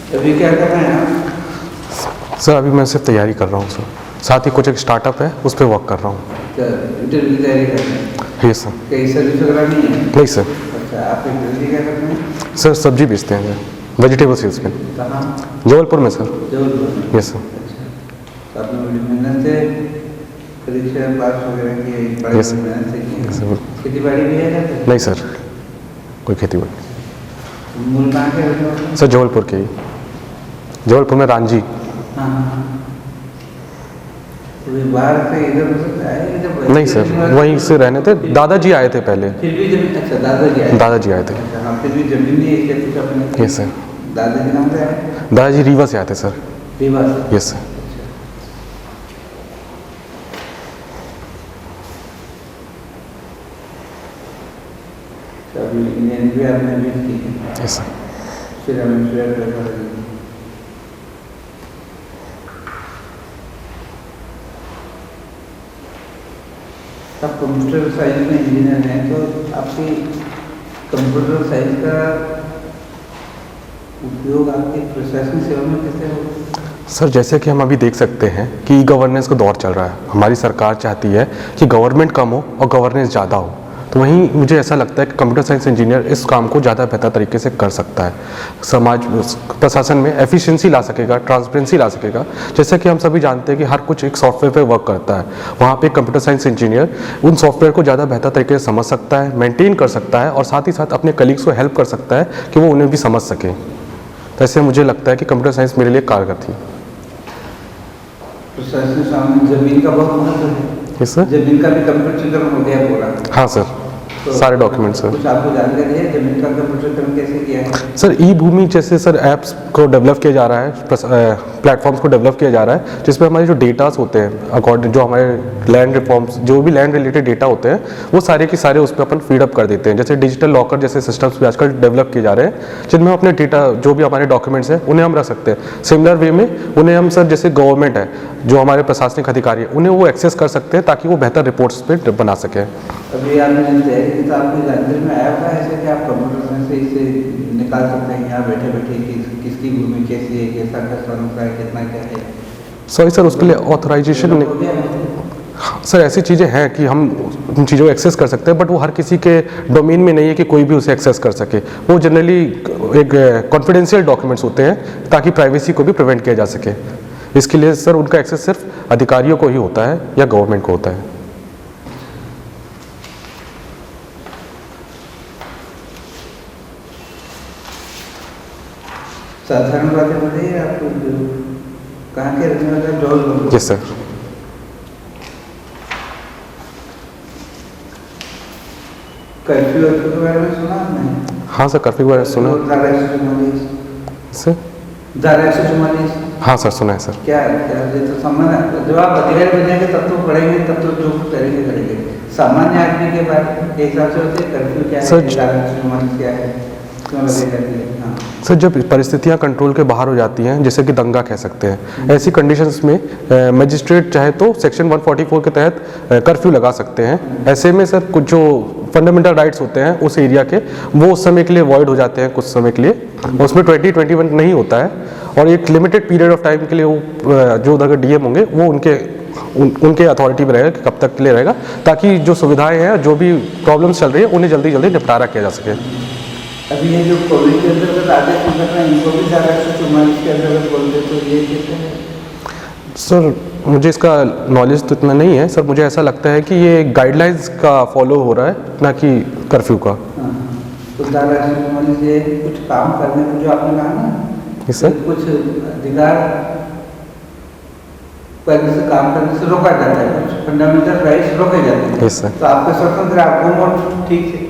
अभी क्या कर रहे हैं आप? सर अभी मैं सिर्फ तैयारी कर रहा हूँ सर, साथ ही कुछ एक स्टार्टअप है उस पर वर्क कर रहा हूँ। इंटरव्यू की तैयारी कर रहे हैं? Yes sir. कहीं सर्विस वगैरह नहीं है? नहीं सर। अच्छा, आप इंटरव्यू क्या करते हैं? सर सब्जी बेचते हैं सर, वेजिटेबल सेल्समैन। कहाँ? जबलपुर में सर। जबलपुर में? Yes sir. अच्छा, तो आपने बड़ी मेहनत से परीक्षा पास वगैरह की, बड़ी मेहनत से की? Yes sir. खेती बाड़ी भी है क्या? नहीं सर, कोई खेती बाड़ी। मूल कहाँ के रहते हो? सर जबलपुर के ही, जबलपुर में रांझी। हाँ, तो बाहर से इधर से आए जब? नहीं सर, वहीं से रहने थे, दादाजी आए थे पहले। फिर भी जमीन? अच्छा, दादाजी आए? दादाजी आए थे। अच्छा, हाँ, फिर भी जमीन नहीं है क्या कुछ अपने? Yes sir. दादाजी नाम से आए? दादाजी रीवा से आए थे सर। रीवा से? Yes sir. अभी भी आपने भी की है? Yes sir. फिर हमें शेयर करना लगेगा। आप कंप्यूटर साइंस में इंजीनियर हैं, तो आपकी कंप्यूटर साइंस का उपयोग आपकी प्रशासनिक सेवा में कैसे होगा? सर जैसे कि हम अभी देख सकते हैं कि ई गवर्नेंस का दौर चल रहा है, हमारी सरकार चाहती है कि गवर्नमेंट कम हो और गवर्नेंस ज़्यादा हो, तो वहीं मुझे ऐसा लगता है कि कंप्यूटर साइंस इंजीनियर इस काम को ज़्यादा बेहतर तरीके से कर सकता है, समाज प्रशासन में एफिशिएंसी ला सकेगा, ट्रांसपेरेंसी ला सकेगा। जैसे कि हम सभी जानते हैं कि हर कुछ एक सॉफ्टवेयर पे वर्क करता है, वहाँ पे कंप्यूटर साइंस इंजीनियर उन सॉफ्टवेयर को ज़्यादा बेहतर तरीके से समझ सकता है, मेंटेन कर सकता है और साथ ही साथ अपने कलीग्स को हेल्प कर सकता है कि वो उन्हें भी समझ सकें। तो ऐसे मुझे लगता है कि कंप्यूटर साइंस मेरे लिए कारगर थी। प्रशासनिक सामने जमीन का बहुत महत्व है। Yes sir. जमीन का भी कंप्यूटरीकरण हो गया पूरा? हाँ सर, तो सारे डॉक्यूमेंट्स सर। कुछ आपको जानकारी है जमीन का कंप्यूटरीकरण कैसे किया है? सर ई भूमि जैसे सर ऐप्स को डेवलप किया जा रहा है, प्लेटफॉर्म्स को डेवलप किया जा रहा है, जिसमें हमारे जो डेटास होते हैं अकॉर्डिंग जो हमारे लैंड रिफॉर्म्स जो भी लैंड रिलेटेड डेटा होते हैं वो सारे के सारे उस पर अपन फीड अप कर देते हैं। जैसे डिजिटल लॉकर जैसे सिस्टम्स भी आजकल डेवलप किए जा रहे हैं, जिनमें अपने डेटा जो भी हमारे डॉक्यूमेंट्स हैं उन्हें हम रख सकते हैं। सिमिलर वे में उन्हें हम सर जैसे गवर्नमेंट है जो हमारे प्रशासनिक अधिकारी है उन्हें वो एक्सेस कर सकते हैं ताकि वो बेहतर रिपोर्ट्स पे बना सकें। अभी आपने तैयारी की तो आपकी जानकारी में आया होगा ऐसे कि आप कंप्यूटर साइंस से इसे निकाल सकते हैं यहाँ बैठे बैठे कि किसकी भूमि कैसी है, कैसा का है, कितना क्या है? सॉरी सर, उसके लिए ऑथराइजेशन सर ऐसी चीज़ें हैं कि हम उन चीज़ों को एक्सेस कर सकते हैं, बट वो हर किसी के डोमेन में नहीं है कि कोई भी उसे एक्सेस कर सके। वो जनरली एक कॉन्फिडेंशियल डॉक्यूमेंट्स होते हैं ताकि प्राइवेसी को भी प्रिवेंट किया जा सके। इसके लिए सर उनका एक्सेस सिर्फ अधिकारियों को ही होता है या गवर्नमेंट को होता है। साधारण बातें बताइए, आप कहाँ के रहने वाले हैं? जबलपुर? Yes sir. कर्फ्यू के बारे में सुना आपने? हाँ सर, कर्फ्यू के बारे में सुना। धारा 144 सर? धारा 144? हाँ सर सुना है सर। क्या ये तो सामान्य, जब आप अधिकारी बनेंगे तब तो पढ़ेंगे, तब तो जो करेंगे करेंगे। सामान्य आदमी के बारे के हिसाब से होते कर्फ्यू क्या है, धारा 144 क्या है, क्यों लगाई जाती है? सर जब परिस्थितियां कंट्रोल के बाहर हो जाती हैं, जैसे कि दंगा कह सकते हैं, ऐसी कंडीशंस में मजिस्ट्रेट चाहे तो सेक्शन 144 के तहत कर्फ्यू लगा सकते हैं। ऐसे में सर कुछ जो फंडामेंटल राइट्स होते हैं उस एरिया के, वो उस समय के लिए वॉइड हो जाते हैं कुछ समय के लिए, उसमें 2021 नहीं होता है और एक लिमिटेड पीरियड ऑफ टाइम के लिए वो जो उधर के डीएम होंगे वो उनके अथॉरिटी में रहेगा कि कब तक के लिए रहेगा, ताकि जो सुविधाएँ हैं जो भी प्रॉब्लम्स चल रही है उन्हें जल्दी जल्दी निपटारा किया जा सके। अभी ये जो कोविड के अंतर्गत आदेश निकल रहे हैं इनको भी धारा 144 के अंतर्गत बोलते, तो ये कैसे है? सर मुझे इसका नॉलेज तो इतना नहीं है सर, मुझे ऐसा लगता है कि ये गाइडलाइंस का फॉलो हो रहा है, ना कि कर्फ्यू का। तो धारा 144 ये कुछ काम करने को जो आपने कहा ना, सर कुछ अधिकार करने से, काम करने से रोका जाता है, कुछ फंडामेंटल राइट्स रोके जाते हैं। Yes sir. तो आपके स्वतंत्र आपको मोट ठीक है,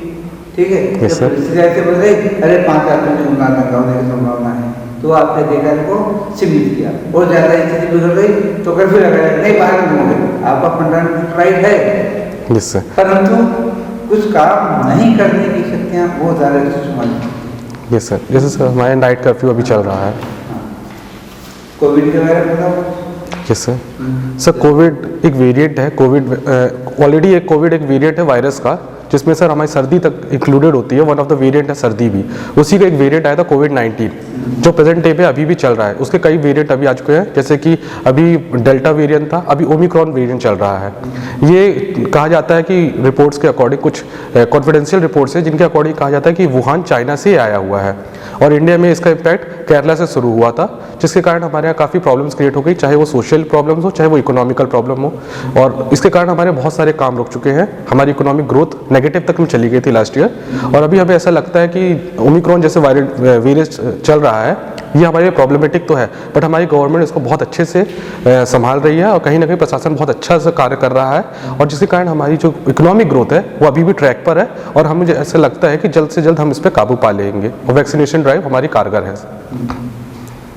ठीक है। Yes sir. परिस्थिति ऐसे बन गई, अरे 5 आदमी में उनका दंगा होने की संभावना है, तो आपने अधिकार को सीमित किया। और ज़्यादा स्थिति बिगड़ गई तो कर्फ्यू लगाया, नहीं बाहर घूमोगे, आपका फंडामेंटल राइट है। Yes sir. परंतु कुछ काम नहीं करने की शक्तियाँ वो धारा 144। Yes sir. जैसे सर हमारे नाइट कर्फ्यू अभी चल रहा है। कोविड के बारे में बताओ। Yes sir. सर कोविड एक वेरिएंट है, कोविड ऑलरेडी एक कोविड एक वेरिएंट है वायरस का, जिसमें सर हमारी सर्दी तक इंक्लूडेड होती है, वन ऑफ द वेरिएंट है सर्दी भी, उसी का एक वेरिएंट आया था कोविड-19 जो प्रेजेंट डे पे अभी भी चल रहा है। उसके कई वेरिएंट अभी आ चुके हैं, जैसे कि अभी डेल्टा वेरिएंट था, अभी ओमिक्रॉन वेरिएंट चल रहा है। ये कहा जाता है कि रिपोर्ट्स के अकॉर्डिंग, कुछ कॉन्फिडेंशियल रिपोर्ट्स है जिनके अकॉर्डिंग कहा जाता है कि वुहान चाइना से आया हुआ है और इंडिया में इसका इम्पैक्ट केरला से शुरू हुआ था, जिसके कारण हमारे यहाँ काफ़ी प्रॉब्लम्स क्रिएट हो गई, चाहे वो सोशल प्रॉब्लम्स हो चाहे वो इकोनॉमिकल प्रॉब्लम हो, और इसके कारण हमारे बहुत सारे काम रुक चुके हैं। हमारी इकोनॉमिक ग्रोथ नेगेटिव तक में चली गई थी लास्ट ईयर, और अभी हमें ऐसा लगता है कि ओमिक्रॉन जैसे वायरस चल रहा है, ये हमारे लिए प्रॉब्लमेटिक तो है, बट हमारी गवर्नमेंट इसको बहुत अच्छे से संभाल रही है और कहीं ना कहीं प्रशासन बहुत अच्छा से कार्य कर रहा है, और जिसके कारण हमारी जो इकोनॉमिक ग्रोथ है वो अभी भी ट्रैक पर है, और हमें ऐसा लगता है कि जल्द से जल्द हम इस पर काबू पा लेंगे, और वैक्सीनेशन ड्राइव हमारी कारगर है।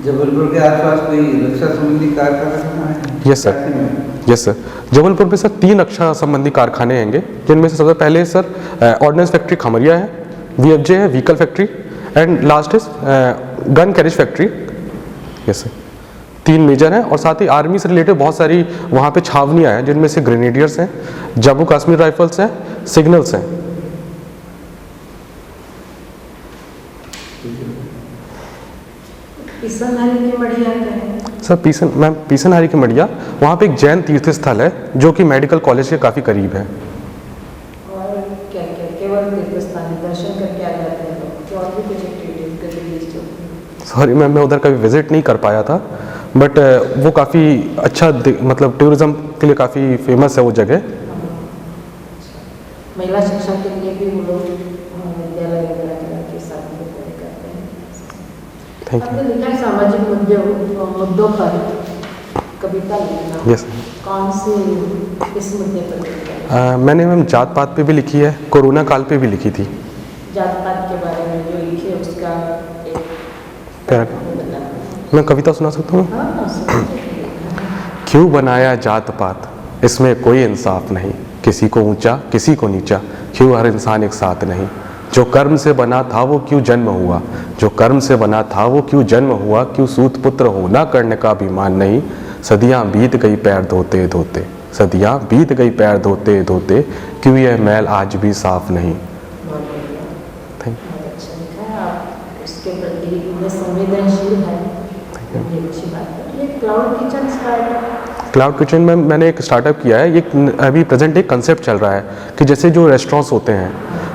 जबलपुर के आसपास कोई रक्षा संबंधी कारखाना है? Yes sir, yes sir. Jabalpur में सर 3 रक्षा संबंधी कारखाने हैंगे, जिनमें से सबसे पहले सर ऑर्डिनेंस फैक्ट्री खमरिया है, VFJ है vehicle factory, and last is gun carriage factory. Yes sir, 3 major हैं, और साथ ही आर्मी से रिलेटेड बहुत सारी वहाँ पे छावनियाँ हैं, जिनमें से ग्रेनेडियर्स हैं, जम्मू कश्मीर राइफल्स हैं, सिग्नल्स हैं। पीसनहारी की मढ़िया क्या है? सर पीसनहारी की मढ़िया वहाँ पे एक जैन तीर्थ स्थल है जो कि मेडिकल कॉलेज के काफ़ी करीब है। और क्या क्या केवल तीर्थ स्थान दर्शन करके आ जाते हैं लोग, कि और भी कुछ एक्टिविटीज करके लिस्ट होती है? सॉरी मैम, मैं उधर कभी विजिट नहीं कर पाया था, बट वो काफ़ी अच्छा मतलब टूरिज्म के लिए काफ़ी फेमस है वो जगह। महिला शिक्षा के लिए भी वो लोग विद्यालय वगैरह के साथ में करते हैं। थैंक आपने लिखा है सामाजिक मुद्दों पर कविता लिखना। यस। कौन सी किस मुद्दे पर लिखा है? मैंने मैम जात पात पे भी लिखी है, कोरोना काल पे भी लिखी थी। जात पात के बारे में जो लिखी है उसका एक मैं कविता सुना सकता हूँ? हाँ, क्यों बनाया जात पात, इसमें कोई इंसाफ नहीं, किसी को ऊंचा किसी को नीचा, क्यों हर इंसान एक साथ नहीं। जो कर्म से बना था वो क्यों जन्म हुआ, जो कर्म से बना था वो क्यों जन्म हुआ, क्यों सूत पुत्र होना करने का अभिमान नहीं। सदियां बीत गई पैर धोते धोते, सदियां बीत गई पैर धोते धोते, क्यों यह मैल आज भी साफ नहीं। थैंक अच्छा लिखा है, आप उसके प्रति इतने संवेदनशील है, ये अच्छी बात है। ये cloud kitchen startup, cloud kitchen में मैंने एक स्टार्टअप किया है, ये अभी प्रेजेंट एक कंसेप्ट चल रहा है कि जैसे जो रेस्टोरेंट्स होते हैं,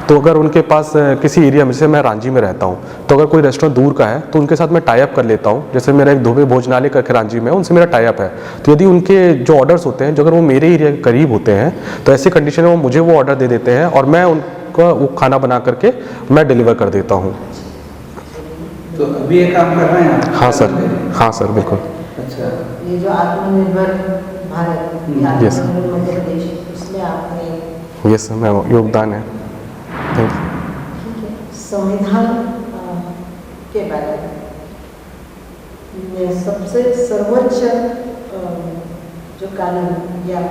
तो अगर उनके पास किसी एरिया में, जैसे मैं रांची में रहता हूँ, तो अगर कोई रेस्टोरेंट दूर का है तो उनके साथ मैं टाई अप कर लेता हूँ। जैसे मेरा एक धोबे भोजनालय करके रांची में, उनसे मेरा टाई अप है, तो यदि उनके जो ऑर्डर्स होते हैं, जो अगर वो मेरे एरिया के करीब होते हैं, तो ऐसी कंडीशन में वो मुझे वो ऑर्डर दे देते हैं और मैं उनका वो खाना बना करके मैं डिलीवर कर देता हूँ। तो अभी ये काम कर रहे हैं आप? हाँ सर, हाँ सर, बिल्कुल। अच्छा, ये जो आत्मनिर्भर भारत, ये Yes. आत्मनिर्भर मध्य प्रदेश, उसमें आपने यस मैं योगदान है। Thank you. ठीक है, संविधान के बारे में सबसे सर्वोच्च जो कानून या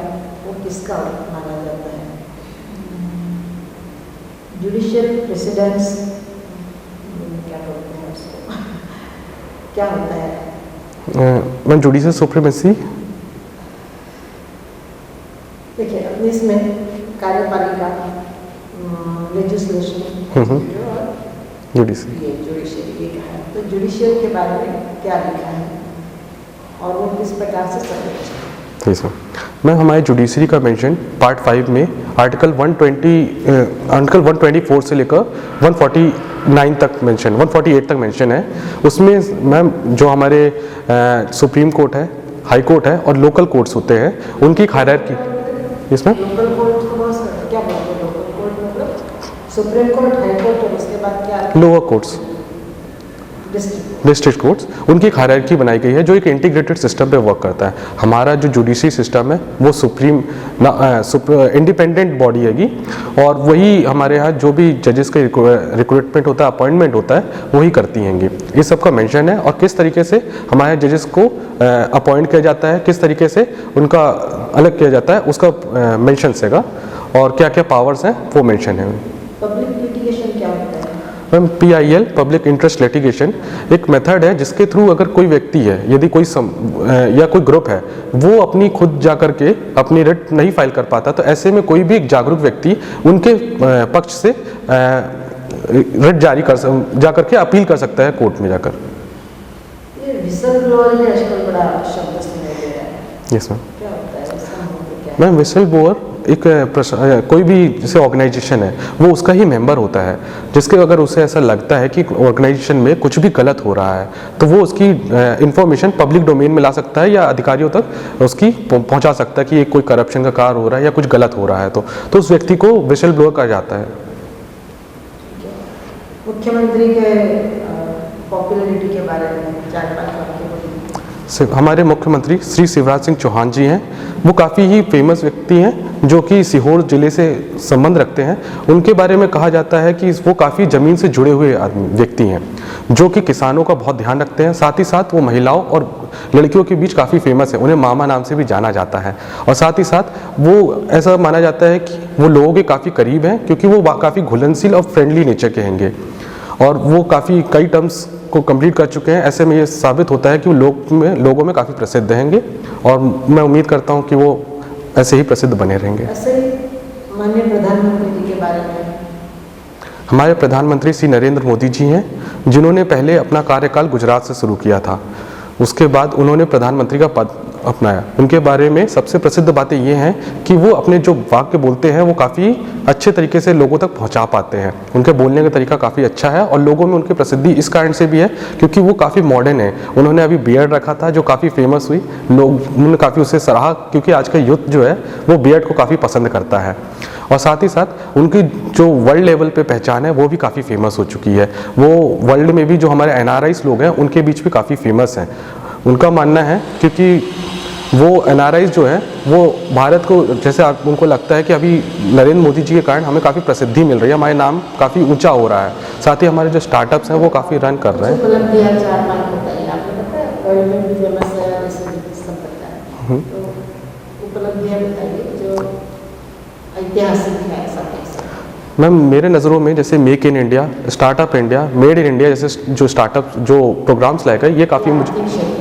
वो किसका माना जाता है? जुडिशियल प्रेसिडेंस क्या बोलते हैं उसको, क्या होता है? मैं जुडिशियल सुप्रीमेसी। देखिए अपने इसमें कार्यपालिका, लेजिस्लेशन, जुडिशियल। ये जुडिशियल ये कहा है, तो जुडिशियल के बारे में क्या लिखा है और वो किस प्रकार से सर्वोच्च है? यस मैम, मैं हमारे जुडिशरी का मेंशन पार्ट 5 में आर्टिकल 124 से लेकर 149 तक मेंशन, 148 तक मेंशन है। उसमें मैम जो हमारे सुप्रीम कोर्ट है, हाई कोर्ट है और लोकल कोर्ट्स होते हैं, उनकी एक हायरार्की। इसमें लोकल कोर्ट तो बहुत सारे, क्या बोलते हैं लोकल कोर्ट मतलब? सुप्रीम कोर्ट, हाई कोर्ट और उसके बाद क्या? Lower courts, district. District courts, उनकी एक हायरार्की बनाई गई है जो एक इंटीग्रेटेड सिस्टम पे वर्क करता है। हमारा जो जुडिशरी सिस्टम है वो सुप्रीम इंडिपेंडेंट बॉडी हैगी, और वही हमारे यहाँ जो भी जजेस का रिक्रूटमेंट होता है, अपॉइंटमेंट होता है, वही करती हैंगी। इस सब का मेंशन है, और किस तरीके से हमारे जजेस को अपॉइंट किया जाता है, किस तरीके से उनका अलग किया जाता है, उसका मेंशन हैगा, और क्या क्या पावर्स हैं वो मेंशन है। पब्लिक लिटिगेशन क्या होता है? Ma'am PIL public interest litigation एक मेथड है जिसके थ्रू अगर कोई व्यक्ति है, यदि कोई या कोई ग्रुप है, वो अपनी खुद जा करके अपनी रिट नहीं फाइल कर पाता, तो ऐसे में कोई भी एक जागरूक व्यक्ति उनके पक्ष से रिट जारी जा करके अपील कर सकता है कोर्ट में जाकर। ये विसल ब्लोअर भी आजकल बड़ा शब्द सुनाई दे रहा है। Yes ma'am. क्या होता है इसका मतलब क्या है? मैम विसल ब्लोअर एक कोई भी जैसे ऑर्गेनाइजेशन है वो उसका ही मेंबर होता है, जिसके अगर उसे ऐसा लगता है कि ऑर्गेनाइजेशन में कुछ भी गलत हो रहा है तो वो उसकी इंफॉर्मेशन पब्लिक डोमेन में ला सकता है या अधिकारियों तक उसकी पहुंचा सकता है कि कोई करप्शन का कार्य हो रहा है या कुछ गलत हो रहा है, तो उस व्यक्ति को विसल ब्लोअर कहा जाता है। मुख्यमंत्री के पॉपुलैरिटी के बारे में 4-5 वाक्य बोलिए। हमारे मुख्यमंत्री श्री शिवराज सिंह चौहान जी हैं, वो काफ़ी ही फेमस व्यक्ति हैं जो कि सीहोर जिले से संबंध रखते हैं। उनके बारे में कहा जाता है कि वो काफ़ी ज़मीन से जुड़े हुए व्यक्ति हैं जो कि किसानों का बहुत ध्यान रखते हैं। साथ ही साथ वो महिलाओं और लड़कियों के बीच काफ़ी फेमस है, उन्हें मामा नाम से भी जाना जाता है। और साथ ही साथ वो ऐसा माना जाता है कि वो लोगों के काफ़ी करीब हैं क्योंकि वो काफ़ी घुलनशील और फ्रेंडली नेचर के हैंगे और वो काफ़ी कई टर्म्स को कंप्लीट कर चुके हैं। ऐसे में ये साबित होता है कि वो लोगों में काफ़ी प्रसिद्ध हैंगे और मैं उम्मीद करता हूँ कि वो ऐसे ही प्रसिद्ध बने रहेंगे। ऐसे ही माननीय प्रधानमंत्री जी के बारे में। हमारे प्रधानमंत्री श्री नरेंद्र मोदी जी हैं, जिन्होंने पहले अपना कार्यकाल गुजरात से शुरू किया था, उसके बाद उन्होंने प्रधानमंत्री का पद अपनाया। उनके बारे में सबसे प्रसिद्ध बातें ये हैं कि वो अपने जो वाक्य बोलते हैं वो काफ़ी अच्छे तरीके से लोगों तक पहुंचा पाते हैं। उनके बोलने का तरीका काफ़ी अच्छा है और लोगों में उनकी प्रसिद्धि इस कारण से भी है क्योंकि वो काफ़ी मॉडर्न है। उन्होंने अभी बियर्ड रखा था जो काफ़ी फेमस हुई, उन्होंने काफ़ी उसे सराहा क्योंकि आज का यूथ जो है वो बियर्ड को काफ़ी पसंद करता है। और साथ ही साथ उनकी जो वर्ल्ड लेवल पे पहचान है वो भी काफ़ी फेमस हो चुकी है। वो वर्ल्ड में भी जो हमारे NRIs लोग हैं उनके बीच भी काफ़ी फेमस हैं। उनका मानना है क्योंकि वो NRIs जो है वो भारत को, जैसे उनको लगता है कि अभी नरेंद्र मोदी जी के कारण हमें काफ़ी प्रसिद्धि मिल रही है, हमारे नाम काफ़ी ऊंचा हो रहा है, साथ ही हमारे जो स्टार्टअप्स हैं वो काफ़ी रन कर रहे हैं। उपलब्धियां 4-5 बताइए। आपने बताया वर्ल्ड में भी फेमस है, वैसे सब पता है, तो उपलब्धियां बताइए जो ऐतिहासिक है। मैम मेरे नज़रों में जैसे make in India, startup India, made in India जैसे जो स्टार्टअप जो प्रोग्राम्स लाए गए ये काफ़ी मुझे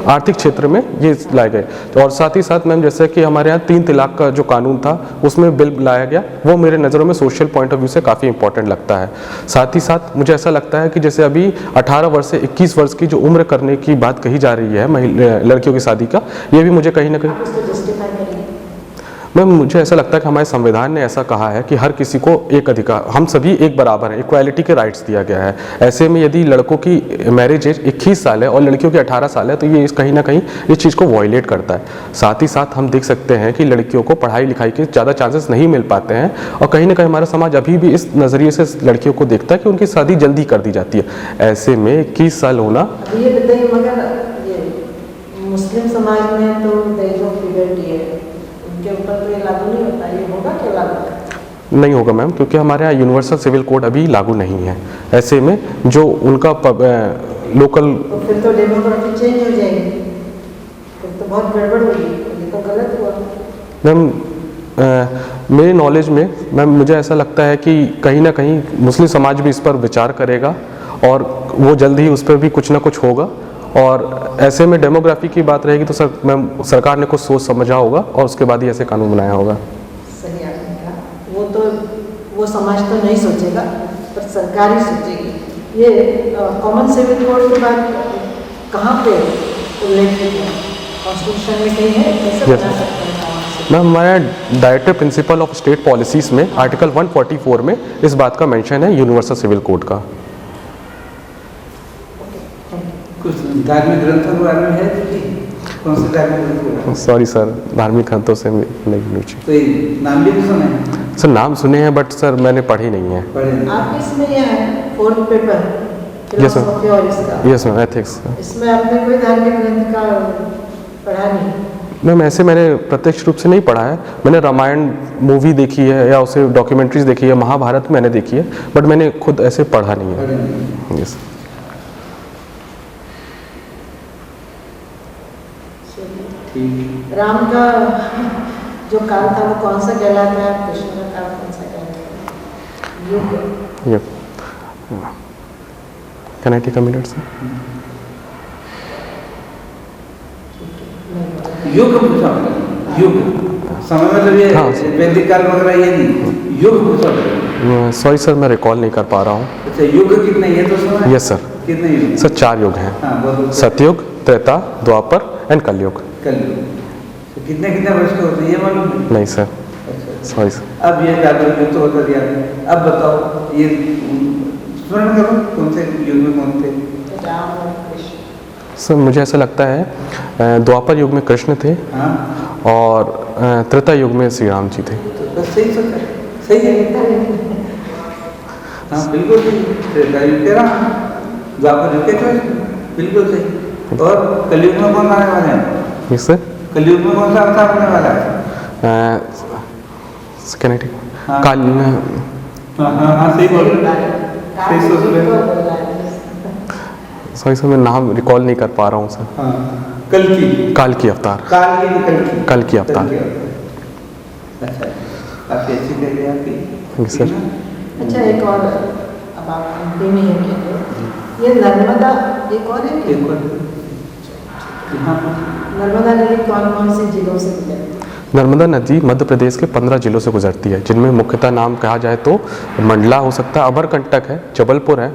आर्थिक क्षेत्र में ये लाए गए। तो और साथ ही साथ मैम जैसे कि हमारे यहाँ 3 तलाक का जो कानून था उसमें बिल लाया गया, वो मेरे नज़रों में सोशल पॉइंट ऑफ व्यू से काफ़ी इंपॉर्टेंट लगता है। साथ ही साथ मुझे ऐसा लगता है कि जैसे अभी 18 वर्ष से 21 वर्ष की जो उम्र करने की बात कही जा रही है लड़कियों की शादी का, ये भी मुझे कहीं ना कहीं मैम मुझे ऐसा लगता है कि हमारे संविधान ने ऐसा कहा है कि हर किसी को एक अधिकार, हम सभी एक बराबर हैं, इक्वालिटी के राइट्स दिया गया है। ऐसे में यदि लड़कों की मैरिज एज 21 साल है और लड़कियों की 18 साल है तो ये कहीं ना कहीं इस चीज़ को वॉयलेट करता है। साथ ही साथ हम देख सकते हैं कि लड़कियों को पढ़ाई लिखाई के ज़्यादा चांसेस नहीं मिल पाते हैं और कहीं ना कहीं हमारा समाज अभी भी इस नज़रिए से लड़कियों को देखता है कि उनकी शादी जल्दी कर दी जाती है। ऐसे में 21 साल होना, ये बताइए, मगर ये मुस्लिम समाज में तो दहेज ऑफ लिबर्टी है, उनके ऊपर तो ये लागू नहीं होता, ये होगा क्या लागू? नहीं होगा मैम, क्योंकि हमारे यहाँ यूनिवर्सल सिविल कोड अभी लागू नहीं है। ऐसे में जो उनका लोकल, तो फिर तो डेमोक्रेसी चेंज हो जाएगी, फिर तो बहुत गड़बड़ होगी, ये तो गलत हुआ। मैम मेरे नॉलेज में मैम मुझे ऐसा लगता है कि कहीं ना कहीं मुस्लिम समाज भी इस पर विचार करेगा और वो जल्द ही उस पर भी कुछ ना कुछ होगा। और ऐसे में डेमोग्राफी की बात रहेगी तो मैम सरकार ने कुछ सोच समझा होगा और उसके बाद ही ऐसे कानून बनाया होगा। सही आपने कहा, वो समाज तो नहीं सोचेगा पर सरकार ही सोचेगी। ये कॉमन सिविल कोड के बाद कहाँ पे उल्लेखित है? कॉन्स्टिट्यूशन में कहीं है? कैसे बना सकते हैं? मैम हमारे directive principle of state policies में आर्टिकल 144 में इस बात का मेंशन है यूनिवर्सल सिविल कोड का। कुछ धार्मिक ग्रंथों के बारे में है जी? कौन से धार्मिक ग्रंथ? सॉरी सर, धार्मिक ग्रंथों से नहीं पूछी। तो नाम भी सुने हैं सर? नाम सुने हैं बट सर मैंने पढ़ी नहीं है। आप इसमें यह है 4th पेपर फिलॉसफी और इसका, यस मैम, एथिक्स, इसमें आपने कोई धार्मिक ग्रंथ का पढ़ा नहीं? मैम ऐसे मैंने प्रत्यक्ष रूप से नहीं पढ़ा है। मैंने रामायण मूवी देखी है या उसे डॉक्यूमेंट्रीज देखी है, महाभारत मैंने देखी है, बट मैंने खुद ऐसे पढ़ा नहीं है। यस। राम का जो काल था वो कौन सा कहलाता है? कृष्ण का काल कौन सा कहलाता है? युग युग। Can I take a minute sir? युग पूछा युग समय मतलब ये हाँ। वैदिक काल वगैरह ये नहीं, युग पूछा। सॉरी सर, मैं रिकॉल नहीं कर पा रहा हूँ। अच्छा युग कितने ये तो सुना? Yes sir. कितने युग? सर 4 युग हैं। हाँ बोलो। सतयुग, त्रेता, द्वापर एंड कलयुग। कलयुग। तो कितने कितने वर्ष के होते हैं ये मालूम नहीं? नहीं सर, अच्छा। Sorry sir. अब ये जादू युग तो बता दिया। अब बताओ ये स्मरण करो कौन से युग में कौन थे? राम और कृष्ण। सर मुझे ऐसा लगता है द्वापर युग में कृष्ण थे हाँ और त्रेता युग में श्री राम जी थे। तो बस सही सोचा, सही है। हाँ बिल्कुल सही। त्रेता युग के राम, द्वापर युग के कृष्ण, बिल्कुल सही। और कलयुग में कौन आने वाले हैं? Yes sir. कलयुग में कौन सा अवतार होने वाला है? Can I take? हाँ। काल हाँ हाँ हाँ सही बोल रहे हैं। सही सोच रहे हैं। सॉरी सर, मैं नाम रिकॉल नहीं कर पा रहा हूँ सर। हाँ कल की काल की अवतार। काल की कल की कल की अवतार। अच्छा काफी अच्छी कह रही आपकी। Yes sir. अच्छा एक और, अब आप अंतिम ही है कह रहे, ये नर्मदा एक और है एक और हाँ नर्मदा नदी कौन कौन से जिलों से गुजरती है? नर्मदा नदी मध्य प्रदेश के 15 जिलों से गुजरती है, जिनमें मुख्यतः नाम कहा जाए तो मंडला हो सकता है, अमरकंटक है, जबलपुर है,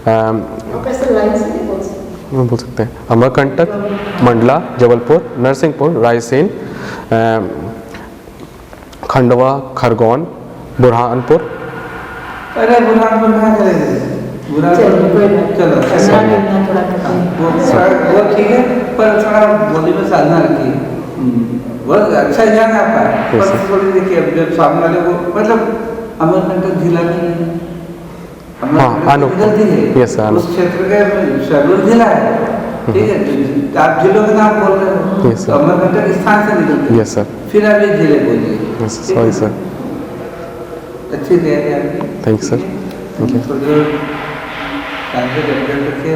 आप ऐसे लाइन से नहीं बोल सकते। बोल सकते हैं अमरकंटक, मंडला, जबलपुर, नरसिंहपुर, रायसेन, खंडवा, खरगोन, बुरहानपुर। अरे बुरहानपुर कहाँ चले गए? बुरहानपुर चलो करना मिलना थोड़ा कठिन। वो ठीक है पर थोड़ा बोली में साधना रखिए। बहुत अच्छा ध्यान है आपका। Yes, पर थोड़ी देखिए अब जब सामने वाले को मतलब अमरकंटक जिला नहीं है, हाँ, अमरकंटक निकलती है Yes, I know. उस क्षेत्र के शेड्यूल जिला है, ठीक है। तो आप जिलों के नाम बोल रहे हो Yes, तो sir. अमरकंटक स्थान से निकलते हैं। Yes sir. फिर आप ये जिले बोलिए। यस ठीक सॉरी है? सर। अच्छी तैयारी आपकी। Thank you, sir. Thank you. तो जो टाइम पे डेडिकेट करके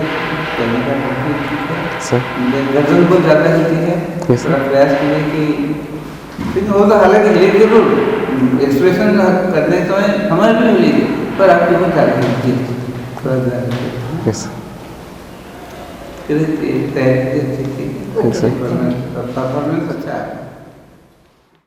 करने का कोशिश कीजिए। सर। गजल को ज़्यादा ही ठीक है। Yes, sir. थोड़ा प्रयास करिए कि लेकिन वो तो हालांकि एक जरूर एक्सप्रेशन करने समय हमारे भी मिलेगी पर आपको कुछ ज़्यादा कीजिए थोड़ा ज़्यादा। यस फिर तैयारी अच्छी थी। Yes, sir. परफॉर्मेंस अच्छा है।